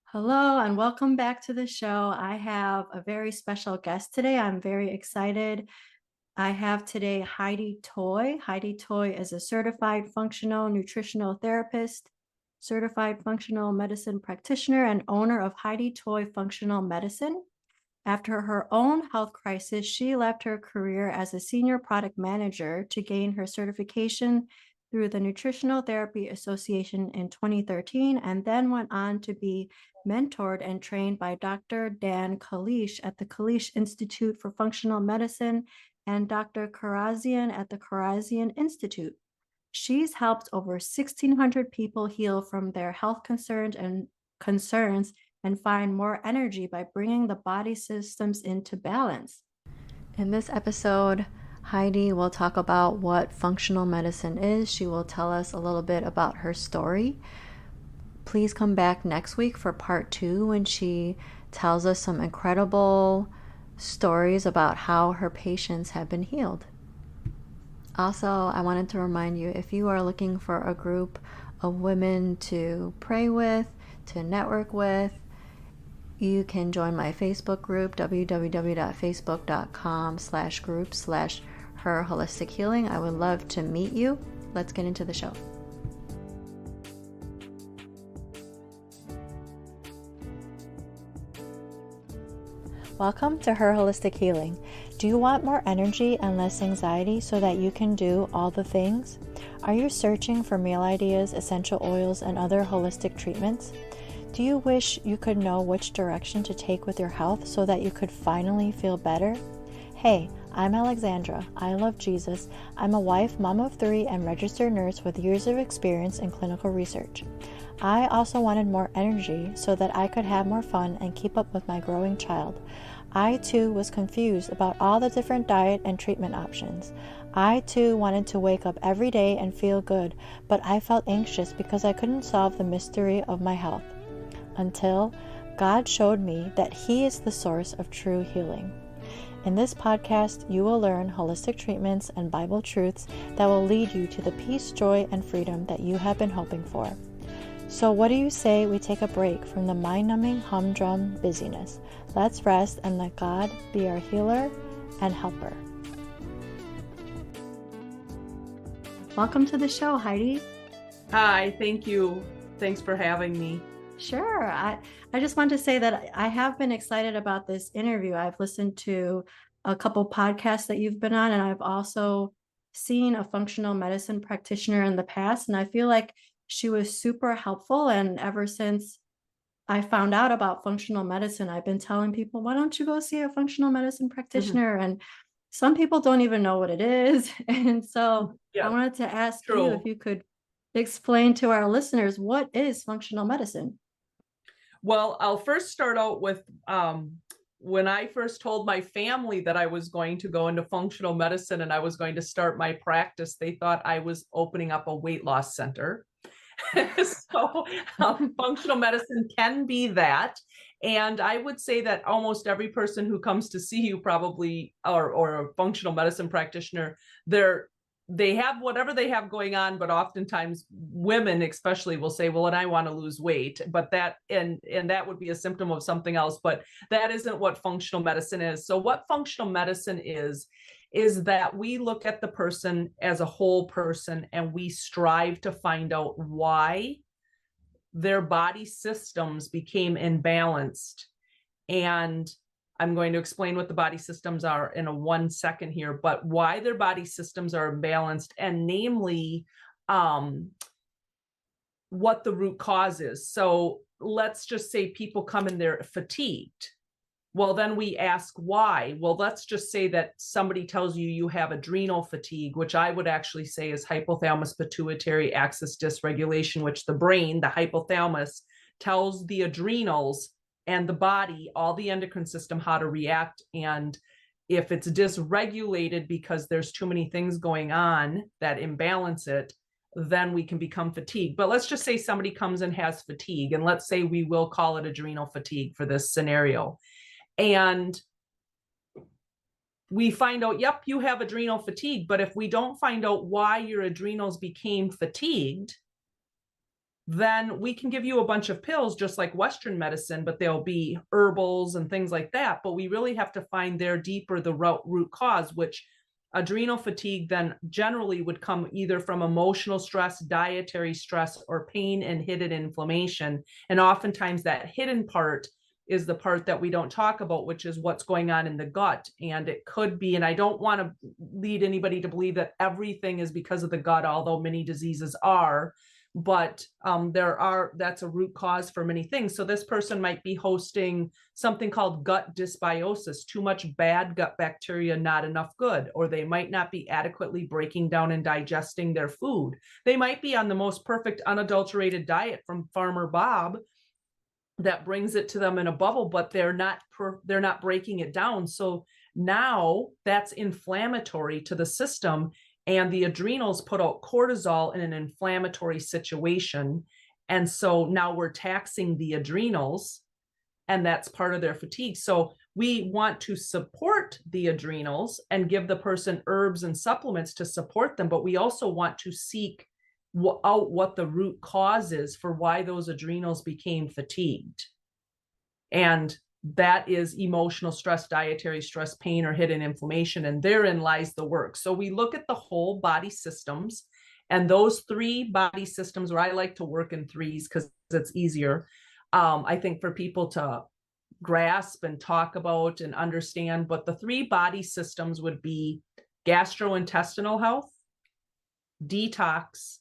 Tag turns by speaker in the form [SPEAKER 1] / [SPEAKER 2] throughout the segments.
[SPEAKER 1] Hello and welcome back to the show. I have a very special guest today. I'm very excited. I have today Heidi Toy. Heidi Toy is a certified functional nutritional therapist, certified functional medicine practitioner, and owner of Heidi Toy Functional Medicine. After her own health crisis, she left her career as a senior product manager to gain her certification through the Nutritional Therapy Association in 2013, and then went on to be mentored and trained by Dr. Dan Kalish at the Kalish Institute for Functional Medicine and Dr. Karazian at the Karazian Institute. She's helped over 1,600 people heal from their health concerns and find more energy by bringing the body systems into balance. In this episode, Heidi will talk about what functional medicine is. She will tell us a little bit about her story. Please come back next week for part 2 when she tells us some incredible stories about how her patients have been healed. Also, I wanted to remind you, if you are looking for a group of women to pray with, to network with, you can join my Facebook group, www.facebook.com/group/Her Holistic Healing. I would love to meet you. Let's get into the show. Welcome to Her Holistic Healing. Do you want more energy and less anxiety so that you can do all the things? Are you searching for meal ideas, essential oils, and other holistic treatments? Do you wish you could know which direction to take with your health so that you could finally feel better? Hey, I'm Alexandra. I love Jesus. I'm a wife, mom of 3, and registered nurse with years of experience in clinical research. I also wanted more energy so that I could have more fun and keep up with my growing child. I too was confused about all the different diet and treatment options. I too wanted to wake up every day and feel good, but I felt anxious because I couldn't solve the mystery of my health. Until God showed me that He is the source of true healing. In this podcast, you will learn holistic treatments and Bible truths that will lead you to the peace, joy, and freedom that you have been hoping for. So what do you say we take a break from the mind-numbing humdrum busyness? Let's rest and let God be our healer and helper. Welcome to the show, Heidi.
[SPEAKER 2] Hi, thank you. Thanks for having me.
[SPEAKER 1] Sure. I just want to say that I have been excited about this interview. I've listened to a couple podcasts that you've been on, and I've also seen a functional medicine practitioner in the past, and I feel like she was super helpful. And ever since I found out about functional medicine, I've been telling people, why don't you go see a functional medicine practitioner? And some people don't even know what it is. And so I wanted to ask you if you could explain to our listeners, what is functional medicine?
[SPEAKER 2] Well, I'll first start out with when I first told my family that I was going to go into functional medicine and I was going to start my practice, they thought I was opening up a weight loss center. So functional medicine can be that. And I would say that almost every person who comes to see you probably, or a functional medicine practitioner, they have whatever they have going on, but oftentimes women especially will say, well, and I want to lose weight, but that, and that would be a symptom of something else, but that isn't what functional medicine is. So what functional medicine is that we look at the person as a whole person and we strive to find out why their body systems became imbalanced. And I'm going to explain what the body systems are in a 1 second here, but why their body systems are imbalanced, and namely what the root cause is. So let's just say people come in there fatigued. Well, then we ask why. Well, let's just say that somebody tells you you have adrenal fatigue, which I would actually say is hypothalamus pituitary axis dysregulation, which the brain, the hypothalamus, tells the adrenals and the body, all the endocrine system, how to react. And if it's dysregulated because there's too many things going on that imbalance it, then we can become fatigued. But let's just say somebody comes and has fatigue, and let's say we will call it adrenal fatigue for this scenario. And we find out, yep, you have adrenal fatigue. But if we don't find out why your adrenals became fatigued, then we can give you a bunch of pills just like Western medicine, but they'll be herbals and things like that. But we really have to find there deeper the root cause, which adrenal fatigue then generally would come either from emotional stress, dietary stress, or pain and hidden inflammation. And oftentimes that hidden part is the part that we don't talk about, which is what's going on in the gut. And it could be, and I don't want to lead anybody to believe that everything is because of the gut, although many diseases are, but that's a root cause for many things. So this person might be hosting something called gut dysbiosis, too much bad gut bacteria, not enough good, or they might not be adequately breaking down and digesting their food. They might be on the most perfect unadulterated diet from Farmer Bob that brings it to them in a bubble, but they're not breaking it down. So now that's inflammatory to the system, and the adrenals put out cortisol in an inflammatory situation. And so now we're taxing the adrenals, and that's part of their fatigue. So we want to support the adrenals and give the person herbs and supplements to support them, but we also want to seek out what the root cause is for why those adrenals became fatigued. And that is emotional stress, dietary stress, pain, or hidden inflammation. And therein lies the work. So we look at the whole body systems, and those 3 body systems, where I like to work in 3s because it's easier, I think, for people to grasp and talk about and understand. But the 3 body systems would be gastrointestinal health, detox,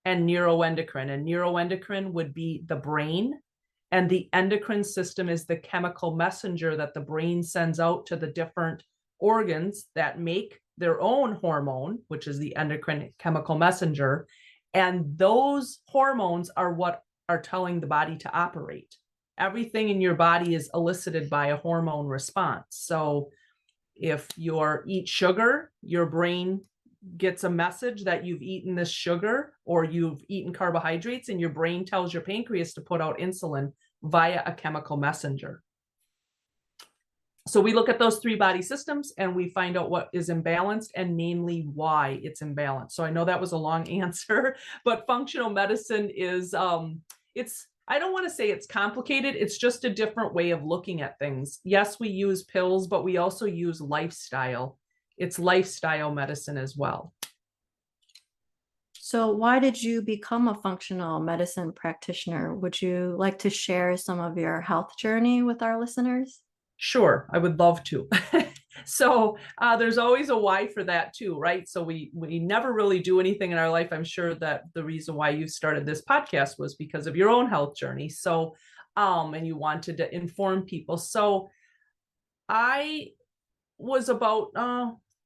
[SPEAKER 2] and neuroendocrine. And neuroendocrine would be the brain. And the endocrine system is the chemical messenger that the brain sends out to the different organs that make their own hormone, which is the endocrine chemical messenger. And those hormones are what are telling the body to operate. Everything in your body is elicited by a hormone response. So if you eat sugar, your brain gets a message that you've eaten this sugar, or you've eaten carbohydrates, and your brain tells your pancreas to put out insulin via a chemical messenger. So we look at those 3 body systems and we find out what is imbalanced, and namely why it's imbalanced. So I know that was a long answer, but functional medicine is, I don't want to say it's complicated. It's just a different way of looking at things. Yes, we use pills, but we also use lifestyle. It's lifestyle medicine as well.
[SPEAKER 1] So why did you become a functional medicine practitioner? Would you like to share some of your health journey with our listeners?
[SPEAKER 2] Sure, I would love to. So there's always a why for that too, right? So we never really do anything in our life. I'm sure that the reason why you started this podcast was because of your own health journey. So, and you wanted to inform people. So I was about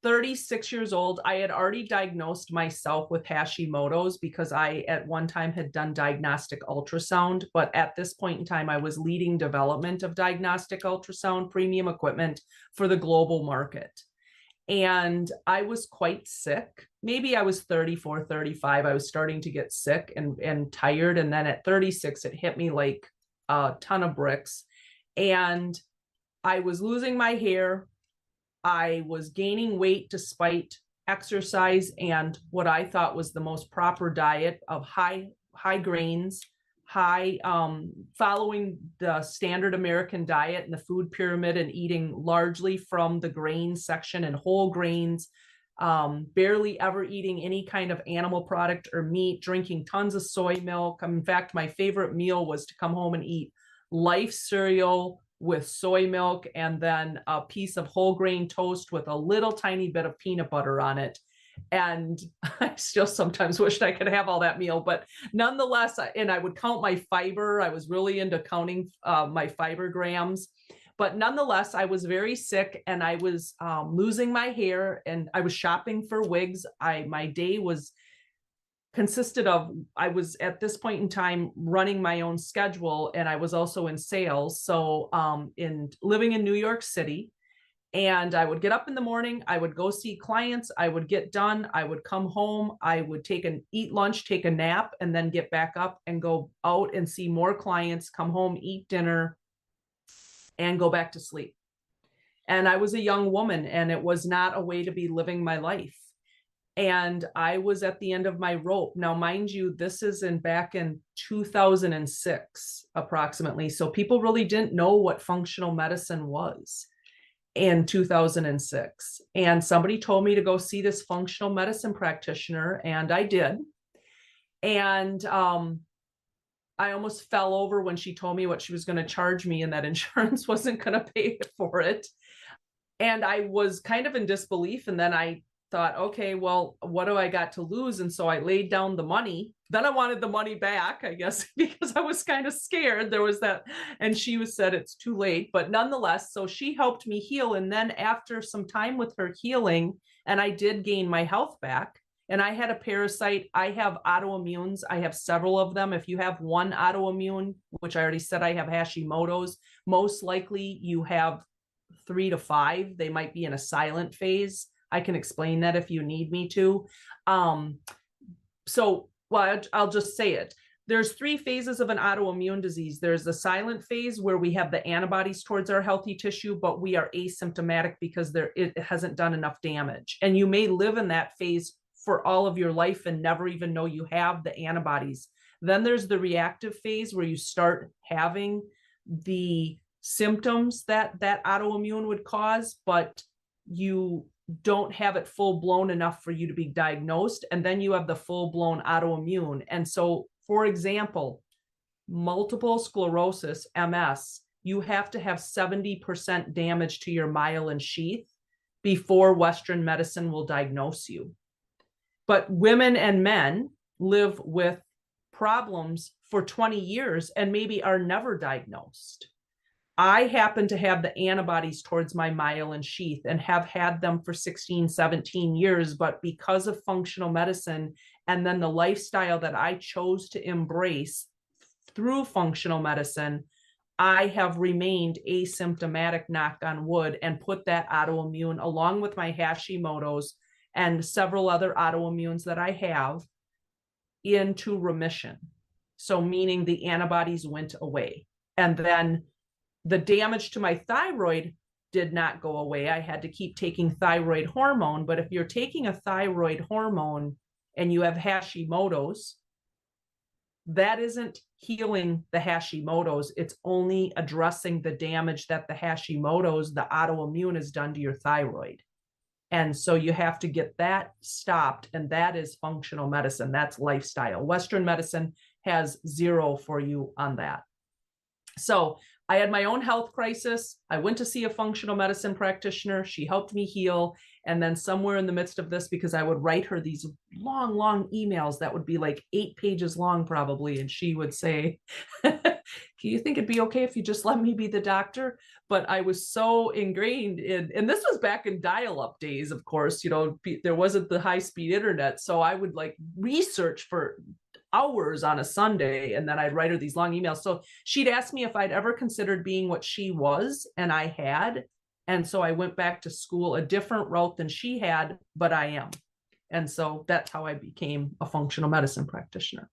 [SPEAKER 2] 36 years old. I had already diagnosed myself with Hashimoto's because I at one time had done diagnostic ultrasound, but at this point in time, I was leading development of diagnostic ultrasound premium equipment for the global market. And I was quite sick. Maybe I was 34, 35. I was starting to get sick and tired. And then at 36, it hit me like a ton of bricks. And I was losing my hair. I was gaining weight despite exercise and what I thought was the most proper diet of high grains, following the standard American diet and the food pyramid, and eating largely from the grain section and whole grains, barely ever eating any kind of animal product or meat, drinking tons of soy milk. In fact, my favorite meal was to come home and eat Life cereal with soy milk and then a piece of whole grain toast with a little tiny bit of peanut butter on it. And I still sometimes wished I could have all that meal, but nonetheless, and I would count my fiber. I was really into counting my fiber grams, but nonetheless, I was very sick and I was losing my hair and I was shopping for wigs. My day consisted of, I was at this point in time running my own schedule, and I was also in sales. So living in New York City, and I would get up in the morning, I would go see clients, I would get done, I would come home, I would eat lunch, take a nap, and then get back up and go out and see more clients, come home, eat dinner, and go back to sleep. And I was a young woman, and it was not a way to be living my life. and I was at the end of my rope. Now, mind you, this is back in 2006, approximately. So people really didn't know what functional medicine was in 2006. And somebody told me to go see this functional medicine practitioner, and I did. And I almost fell over when she told me what she was going to charge me and that insurance wasn't going to pay for it. And I was kind of in disbelief. And then I thought, okay, well, what do I got to lose? And so I laid down the money. Then I wanted the money back, I guess, because I was kind of scared. There was that, and she said it's too late, but nonetheless, so she helped me heal. And then after some time with her healing, and I did gain my health back, and I had a parasite. I have autoimmunes. I have several of them. If you have one autoimmune, which I already said I have Hashimoto's, most likely you have 3 to 5. They might be in a silent phase. I can explain that if you need me to. Well, I'll just say it. There's 3 phases of an autoimmune disease. There's the silent phase where we have the antibodies towards our healthy tissue, but we are asymptomatic because it hasn't done enough damage. And you may live in that phase for all of your life and never even know you have the antibodies. Then there's the reactive phase where you start having the symptoms that autoimmune would cause, but you don't have it full blown enough for you to be diagnosed. And then you have the full blown autoimmune. And so, for example, multiple sclerosis, MS, you have to have 70% damage to your myelin sheath before Western medicine will diagnose you. But women and men live with problems for 20 years and maybe are never diagnosed. I happen to have the antibodies towards my myelin sheath and have had them for 16, 17 years, but because of functional medicine and then the lifestyle that I chose to embrace through functional medicine, I have remained asymptomatic, knock on wood, and put that autoimmune along with my Hashimoto's and several other autoimmunes that I have into remission. So meaning the antibodies went away. And then the damage to my thyroid did not go away. I had to keep taking thyroid hormone. But if you're taking a thyroid hormone and you have Hashimoto's, that isn't healing the Hashimoto's. It's only addressing the damage that the Hashimoto's, the autoimmune, has done to your thyroid. And so you have to get that stopped. And that is functional medicine. That's lifestyle. Western medicine has 0 for you on that. So I had my own health crisis. I went to see a functional medicine practitioner. She helped me heal. And then somewhere in the midst of this, because I would write her these long, long emails that would be like 8 pages long probably. And she would say, do you think it'd be okay if you just let me be the doctor? But I was so ingrained in, and this was back in dial-up days, of course, there wasn't the high-speed internet. So I would like research for hours on a Sunday, and then I'd write her these long emails. So she'd ask me if I'd ever considered being what she was, and I had. And so I went back to school, a different route than she had, but I am. And so that's how I became a functional medicine practitioner.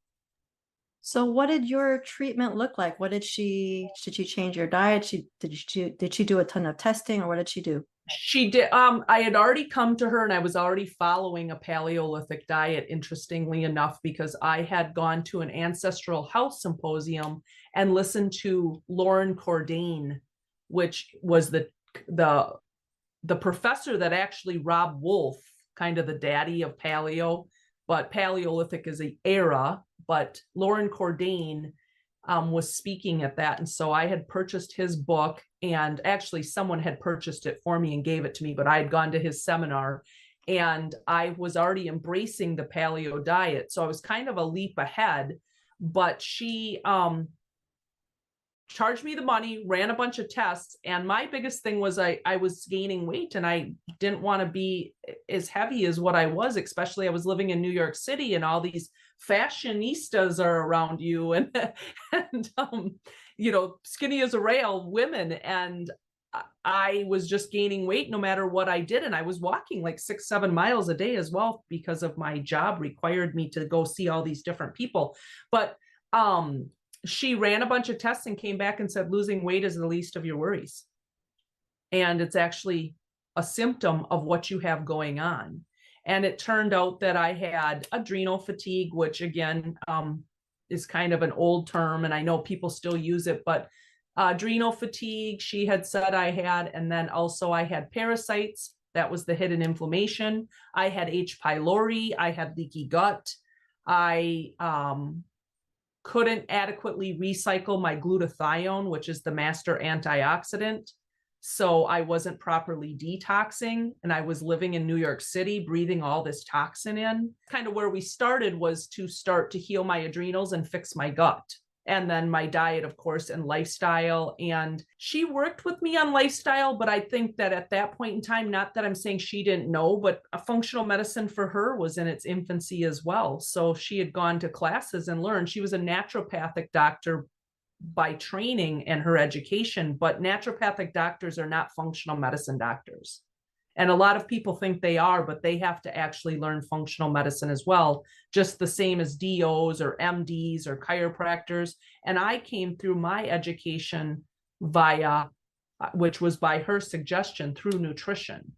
[SPEAKER 1] So what did your treatment look like? Did she change your diet? Did she do a ton of testing, or what did she do?
[SPEAKER 2] She did. I had already come to her and I was already following a Paleolithic diet, interestingly enough, because I had gone to an ancestral health symposium and listened to Lauren Cordain, which was the professor that actually Rob Wolf, kind of the daddy of paleo, but Paleolithic is an era, but Lauren Cordain was speaking at that. And so I had purchased his book, and actually someone had purchased it for me and gave it to me, but I had gone to his seminar and I was already embracing the paleo diet. So I was kind of a leap ahead, but she charged me the money, ran a bunch of tests. And my biggest thing was I was gaining weight and I didn't want to be as heavy as what I was, especially I was living in New York City and all these fashionistas are around you and skinny as a rail women. And I was just gaining weight no matter what I did. And I was walking like 6-7 miles a day as well, because of my job required me to go see all these different people. But she ran a bunch of tests and came back and said, losing weight is the least of your worries. And it's actually a symptom of what you have going on. And it turned out that I had adrenal fatigue, which again, is kind of an old term, and I know people still use it, but adrenal fatigue, she had said I had, and then also I had parasites. That was the hidden inflammation. I had H. pylori. I had leaky gut. I couldn't adequately recycle my glutathione, which is the master antioxidant. So I wasn't properly detoxing, and I was living in New York City, breathing all this toxin in. Kind of where we started was to start to heal my adrenals and fix my gut. And then my diet, of course, and lifestyle. And she worked with me on lifestyle, but I think that at that point in time, not that I'm saying she didn't know, but a functional medicine for her was in its infancy as well. So she had gone to classes and learned. She was a naturopathic doctor by training and her education, but naturopathic doctors are not functional medicine doctors. And a lot of people think they are, but they have to actually learn functional medicine as well, just the same as DOs or MDs or chiropractors. And I came through my education via, which was by her suggestion, through nutrition,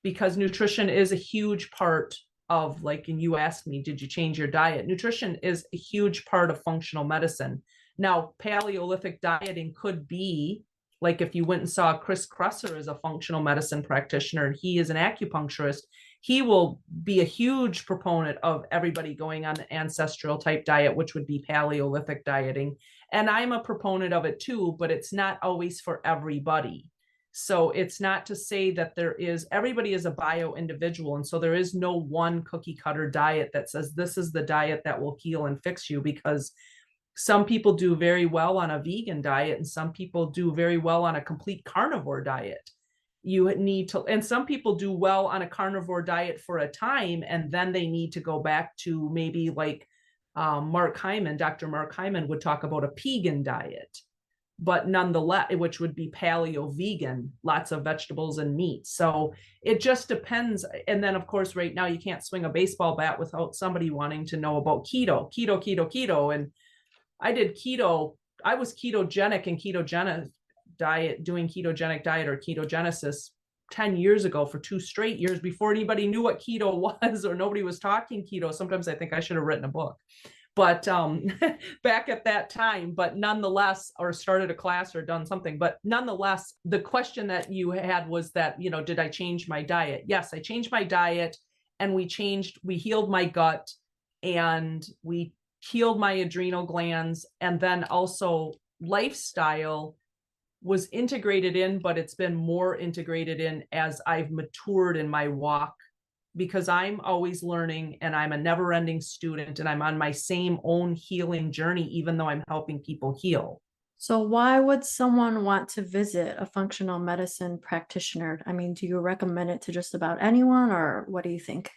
[SPEAKER 2] because nutrition is a huge part of, like, and you asked me, did you change your diet? Nutrition is a huge part of functional medicine. Now, Paleolithic dieting could be, like, if you went and saw Chris Kresser as a functional medicine practitioner, and he is an acupuncturist, he will be a huge proponent of everybody going on the ancestral type diet, which would be Paleolithic dieting. And I'm a proponent of it too, but it's not always for everybody. So it's not to say that everybody is a bio individual. And so there is no one cookie cutter diet that says this is the diet that will heal and fix you, because some people do very well on a vegan diet, and some people do very well on a complete carnivore diet. You need to, and some people do well on a carnivore diet for a time, and then they need to go back to maybe like Mark Hyman, Dr. Mark Hyman would talk about a pegan diet, but nonetheless, which would be paleo vegan, lots of vegetables and meat. So it just depends. And then, of course, right now you can't swing a baseball bat without somebody wanting to know about keto. And I did keto. I was ketogenic and ketogenic diet, doing ketogenic diet or ketogenesis 10 years ago for 2 straight years before anybody knew what keto was, or nobody was talking keto. Sometimes I think I should have written a book, but back at that time, but nonetheless, or started a class or done something, but nonetheless, the question that you had was that, did I change my diet? Yes, I changed my diet, and we healed my gut, and we healed my adrenal glands, and then also lifestyle was integrated in, but it's been more integrated in as I've matured in my walk, because I'm always learning, and I'm a never-ending student, and I'm on my same own healing journey, even though I'm helping people heal.
[SPEAKER 1] So why would someone want to visit a functional medicine practitioner? I mean, do you recommend it to just about anyone, or what do you think?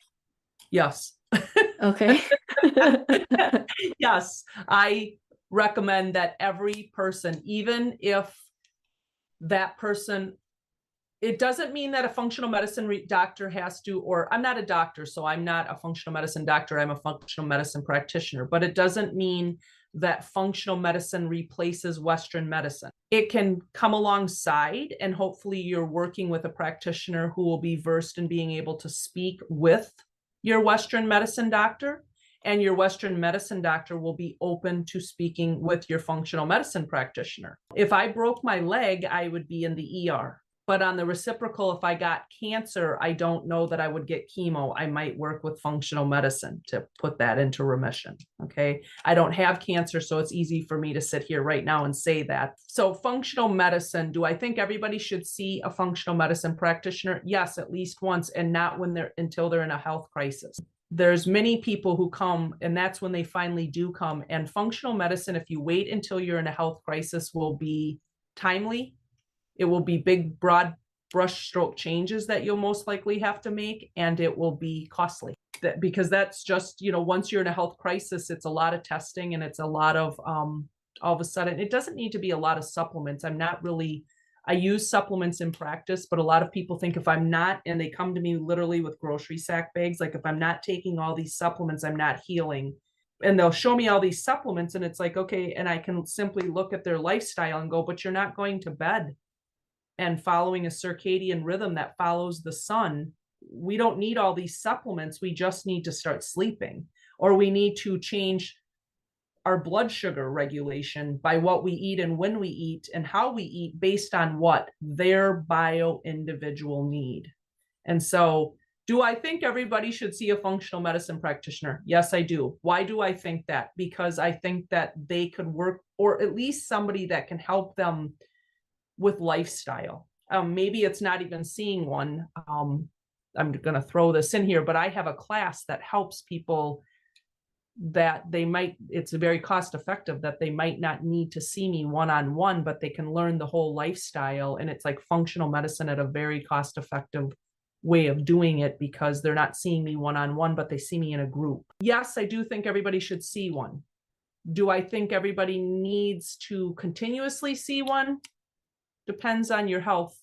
[SPEAKER 2] Yes.
[SPEAKER 1] Okay.
[SPEAKER 2] Yes, I recommend that every person, even if that person, it doesn't mean that a functional medicine doctor has to, or I'm not a doctor, so I'm not a functional medicine doctor, I'm a functional medicine practitioner, but it doesn't mean that functional medicine replaces Western medicine. It can come alongside, and hopefully you're working with a practitioner who will be versed in being able to speak with your Western medicine doctor, and your Western medicine doctor will be open to speaking with your functional medicine practitioner. If I broke my leg, I would be in the ER. But on the reciprocal, if I got cancer, I don't know that I would get chemo. I might work with functional medicine to put that into remission. Okay. I don't have cancer, so it's easy for me to sit here right now and say that. So functional medicine, do I think everybody should see a functional medicine practitioner? Yes, at least once, and not until they're in a health crisis. There's many people who come, and that's when they finally do come. And functional medicine, if you wait until you're in a health crisis, will be timely. It will be big, broad brushstroke changes that you'll most likely have to make, and it will be costly. Because that's just, once you're in a health crisis, it's a lot of testing, and it's a lot of, all of a sudden, it doesn't need to be a lot of supplements. I use supplements in practice, but a lot of people think if I'm not, and they come to me literally with grocery sack bags, like if I'm not taking all these supplements, I'm not healing. And they'll show me all these supplements, and it's like, okay, and I can simply look at their lifestyle and go, but you're not going to bed and following a circadian rhythm that follows the sun we don't need all these supplements. We just need to start sleeping, or we need to change our blood sugar regulation by what we eat and when we eat and how we eat based on what their bio individual need. And so, do I think everybody should see a functional medicine practitioner? Yes, I do. Why do I think that? Because I think that they could work, or at least somebody that can help them with lifestyle. Maybe it's not even seeing one. I'm going to throw this in here, but I have a class that helps people that it's very cost effective, that they might not need to see me one-on-one, but they can learn the whole lifestyle. And it's like functional medicine at a very cost effective way of doing it, because they're not seeing me one-on-one, but they see me in a group. Yes, I do think everybody should see one. Do I think everybody needs to continuously see one? Depends on your health,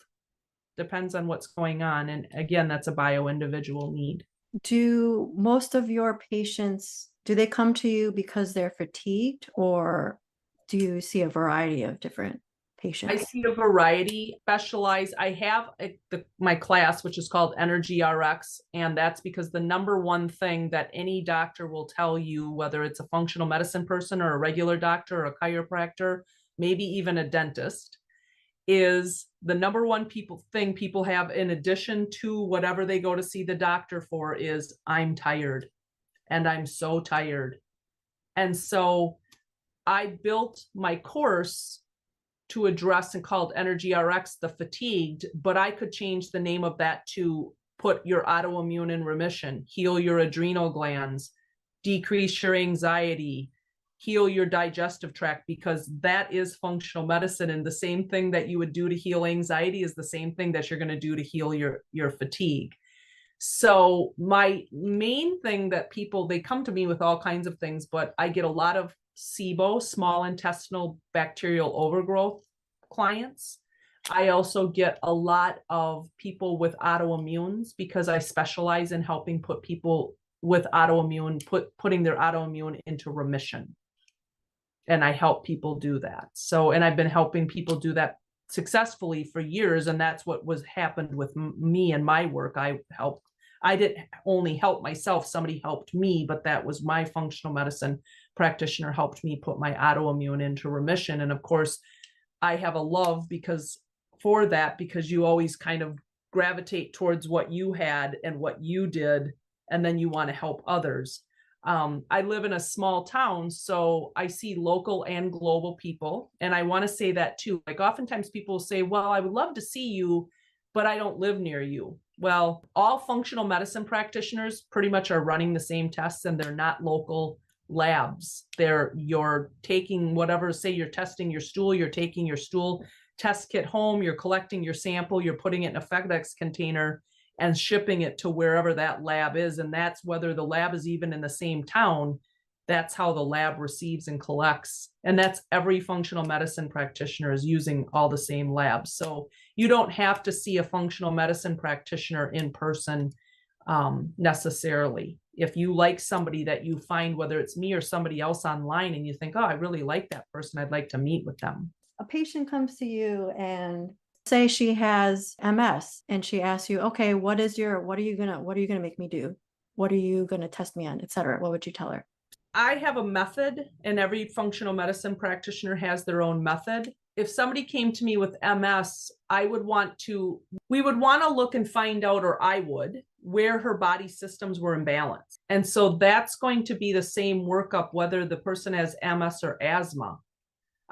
[SPEAKER 2] depends on what's going on. And again, that's a bio individual need.
[SPEAKER 1] Do most of your patients, do they come to you because they're fatigued, or do you see a variety of different patients?
[SPEAKER 2] I see a variety. Specialize. I have my class, which is called Energy RX, and that's because the number one thing that any doctor will tell you, whether it's a functional medicine person or a regular doctor or a chiropractor, maybe even a dentist, is the number one thing people have, in addition to whatever they go to see the doctor for, is I'm tired, and I'm so tired. And so I built my course to address, and called Energy RX, the fatigued, but I could change the name of that to put your autoimmune in remission, heal your adrenal glands, decrease your anxiety, heal your digestive tract, because that is functional medicine. And the same thing that you would do to heal anxiety is the same thing that you're going to do to heal your fatigue. So my main thing that people, they come to me with all kinds of things, but I get a lot of SIBO, small intestinal bacterial overgrowth clients. I also get a lot of people with autoimmunes, because I specialize in helping put people with autoimmune, putting their autoimmune into remission. And I help people do that. So, and I've been helping people do that successfully for years. And that's what happened with me and my work. I didn't only help myself, somebody helped me, but that was my functional medicine practitioner helped me put my autoimmune into remission. And of course, I have a love because you always kind of gravitate towards what you had and what you did, and then you want to help others. I live in a small town, so I see local and global people. And I want to say that too. Like oftentimes people say, well, I would love to see you, but I don't live near you. Well, all functional medicine practitioners pretty much are running the same tests, and they're not local labs. You're taking whatever, say you're testing your stool, you're taking your stool test kit home, you're collecting your sample, you're putting it in a FedEx container and shipping it to wherever that lab is. And that's whether the lab is even in the same town. That's how the lab receives and collects. And that's every functional medicine practitioner is using all the same labs. So you don't have to see a functional medicine practitioner in person necessarily. If you like somebody that you find, whether it's me or somebody else online, and you think, oh, I really like that person, I'd like to meet with them.
[SPEAKER 1] A patient comes to you and say she has MS, and she asks you, okay, what are you gonna make me do? What are you gonna test me on, etc.? What would you tell her?
[SPEAKER 2] I have a method, and every functional medicine practitioner has their own method. If somebody came to me with MS, we would want to look and find out, or I would, where her body systems were imbalanced. And so that's going to be the same workup, whether the person has MS or asthma.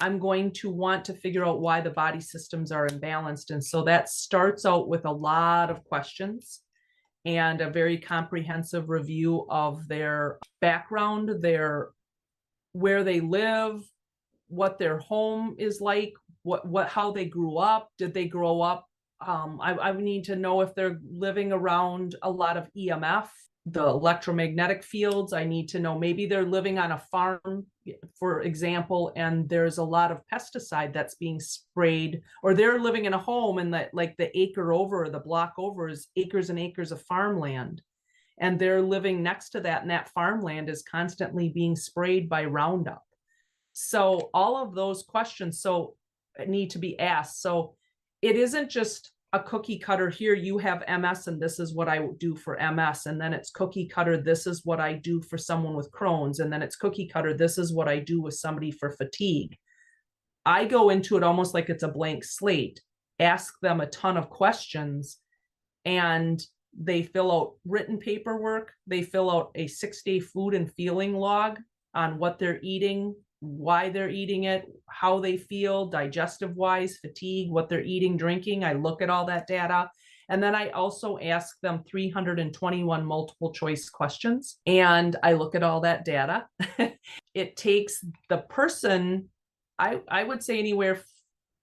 [SPEAKER 2] I'm going to want to figure out why the body systems are imbalanced. And so that starts out with a lot of questions and a very comprehensive review of their background, where they live, what their home is like, how they grew up. Did they grow up? I need to know if they're living around a lot of EMF, the electromagnetic fields. I need to know, maybe they're living on a farm, for example, and there's a lot of pesticide that's being sprayed, or they're living in a home and the acre over or the block over is acres and acres of farmland. And they're living next to that, and that farmland is constantly being sprayed by Roundup. So all of those questions need to be asked. So it isn't just a cookie cutter here. You have MS and this is what I do for MS. And then it's cookie cutter. This is what I do for someone with Crohn's. And then it's cookie cutter. This is what I do with somebody for fatigue. I go into it almost like it's a blank slate, ask them a ton of questions, and they fill out written paperwork. They fill out a 6-day food and feeling log on what they're eating, why they're eating it, how they feel digestive wise, fatigue, what they're eating, drinking. I look at all that data. And then I also ask them 321 multiple choice questions, and I look at all that data. It takes the person, I would say anywhere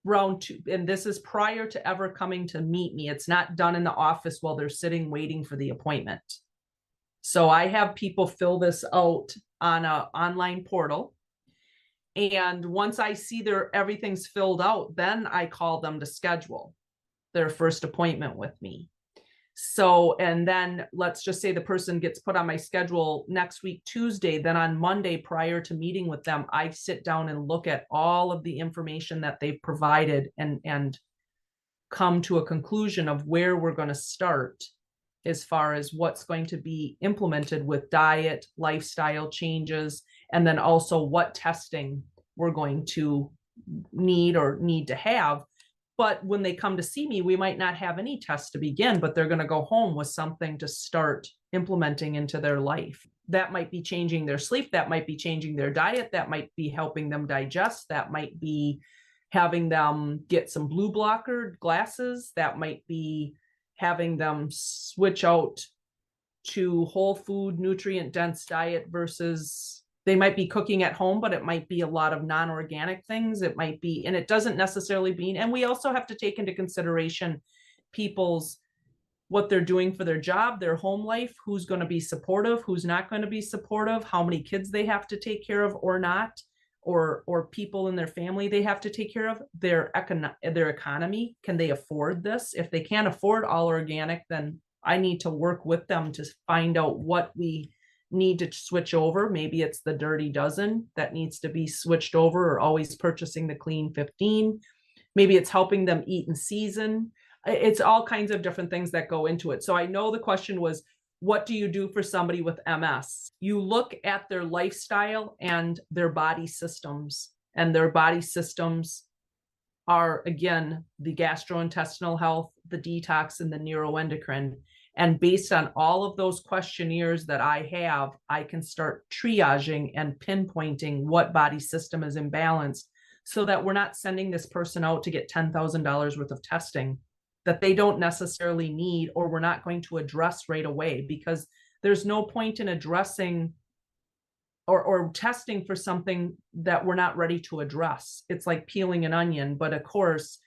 [SPEAKER 2] around 2, and this is prior to ever coming to meet me. It's not done in the office while they're sitting waiting for the appointment. So I have people fill this out on an online portal. And once I see everything's filled out, then I call them to schedule their first appointment with me. So, and then let's just say the person gets put on my schedule next week, Tuesday, then on Monday, prior to meeting with them, I sit down and look at all of the information that they've provided and come to a conclusion of where we're going to start as far as what's going to be implemented with diet, lifestyle changes, and then also what testing we're going to need to have. But when they come to see me, we might not have any tests to begin, but they're going to go home with something to start implementing into their life. That might be changing their sleep. That might be changing their diet. That might be helping them digest. That might be having them get some blue blocker glasses. That might be having them switch out to whole food, nutrient dense diet versus they might be cooking at home, but it might be a lot of non-organic things. It might be, and it doesn't necessarily mean, and we also have to take into consideration what they're doing for their job, their home life, who's going to be supportive, who's not going to be supportive, how many kids they have to take care of or not, or people in their family they have to take care of, their economy. Can they afford this? If they can't afford all organic, then I need to work with them to find out what we need to switch over. Maybe it's the dirty dozen that needs to be switched over, or always purchasing the clean 15. Maybe it's helping them eat in season. It's all kinds of different things that go into it. So I know the question was, what do you do for somebody with MS? You look at their lifestyle and their body systems, and their body systems are, again, the gastrointestinal health, the detox, and the neuroendocrine. And based on all of those questionnaires that I have, I can start triaging and pinpointing what body system is imbalanced, so that we're not sending this person out to get $10,000 worth of testing that they don't necessarily need, or we're not going to address right away, because there's no point in addressing or testing for something that we're not ready to address. It's like peeling an onion. But of course,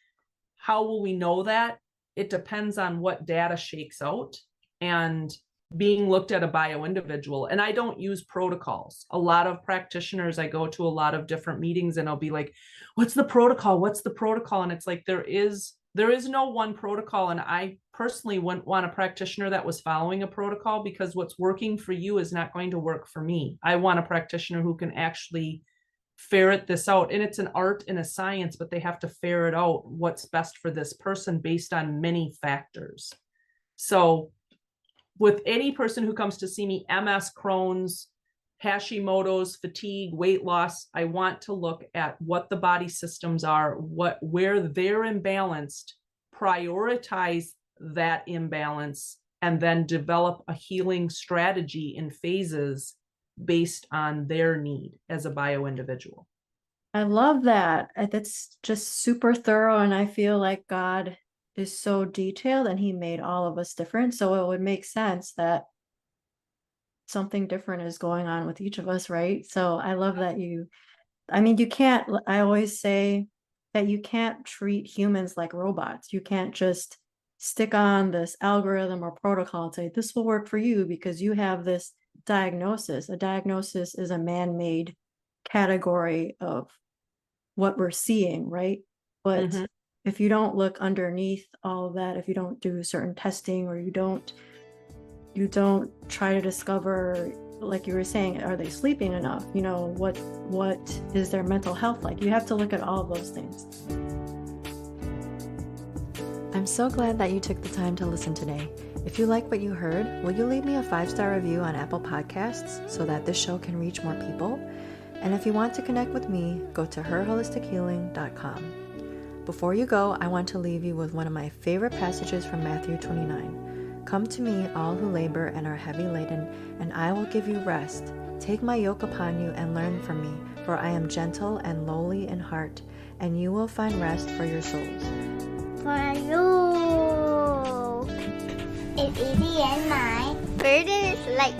[SPEAKER 2] how will we know that? It depends on what data shakes out and being looked at a bio individual. And I don't use protocols. A lot of practitioners, I go to a lot of different meetings and I'll be like, what's the protocol? What's the protocol? And it's like, there is no one protocol. And I personally wouldn't want a practitioner that was following a protocol, because what's working for you is not going to work for me. I want a practitioner who can actually ferret this out. And it's an art and a science, but they have to ferret out what's best for this person based on many factors. So with any person who comes to see me, MS, Crohn's, Hashimoto's, fatigue, weight loss, I want to look at what the body systems are, where they're imbalanced, prioritize that imbalance, and then develop a healing strategy in phases based on their need as a bio individual.
[SPEAKER 1] I love that. That's just super thorough. And I feel like God is so detailed and he made all of us different. So it would make sense that something different is going on with each of us, right? So I love that I always say that you can't treat humans like robots. You can't just stick on this algorithm or protocol and say, this will work for you because you have this diagnosis. A diagnosis is a man-made category of what we're seeing, right? But if you don't look underneath all of that, if you don't do certain testing, or you don't try to discover, like you were saying, are they sleeping enough? What is their mental health like? You have to look at all of those things. I'm so glad that you took the time to listen today. If you like what you heard, will you leave me a 5-star review on Apple Podcasts so that this show can reach more people? And if you want to connect with me, go to herholistichealing.com. Before you go, I want to leave you with one of my favorite passages from Matthew 29. Come to me, all who labor and are heavy laden, and I will give you rest. Take my yoke upon you and learn from me, for I am gentle and lowly in heart, and you will find rest for your souls.
[SPEAKER 3] For you, it's easy and my burden is light.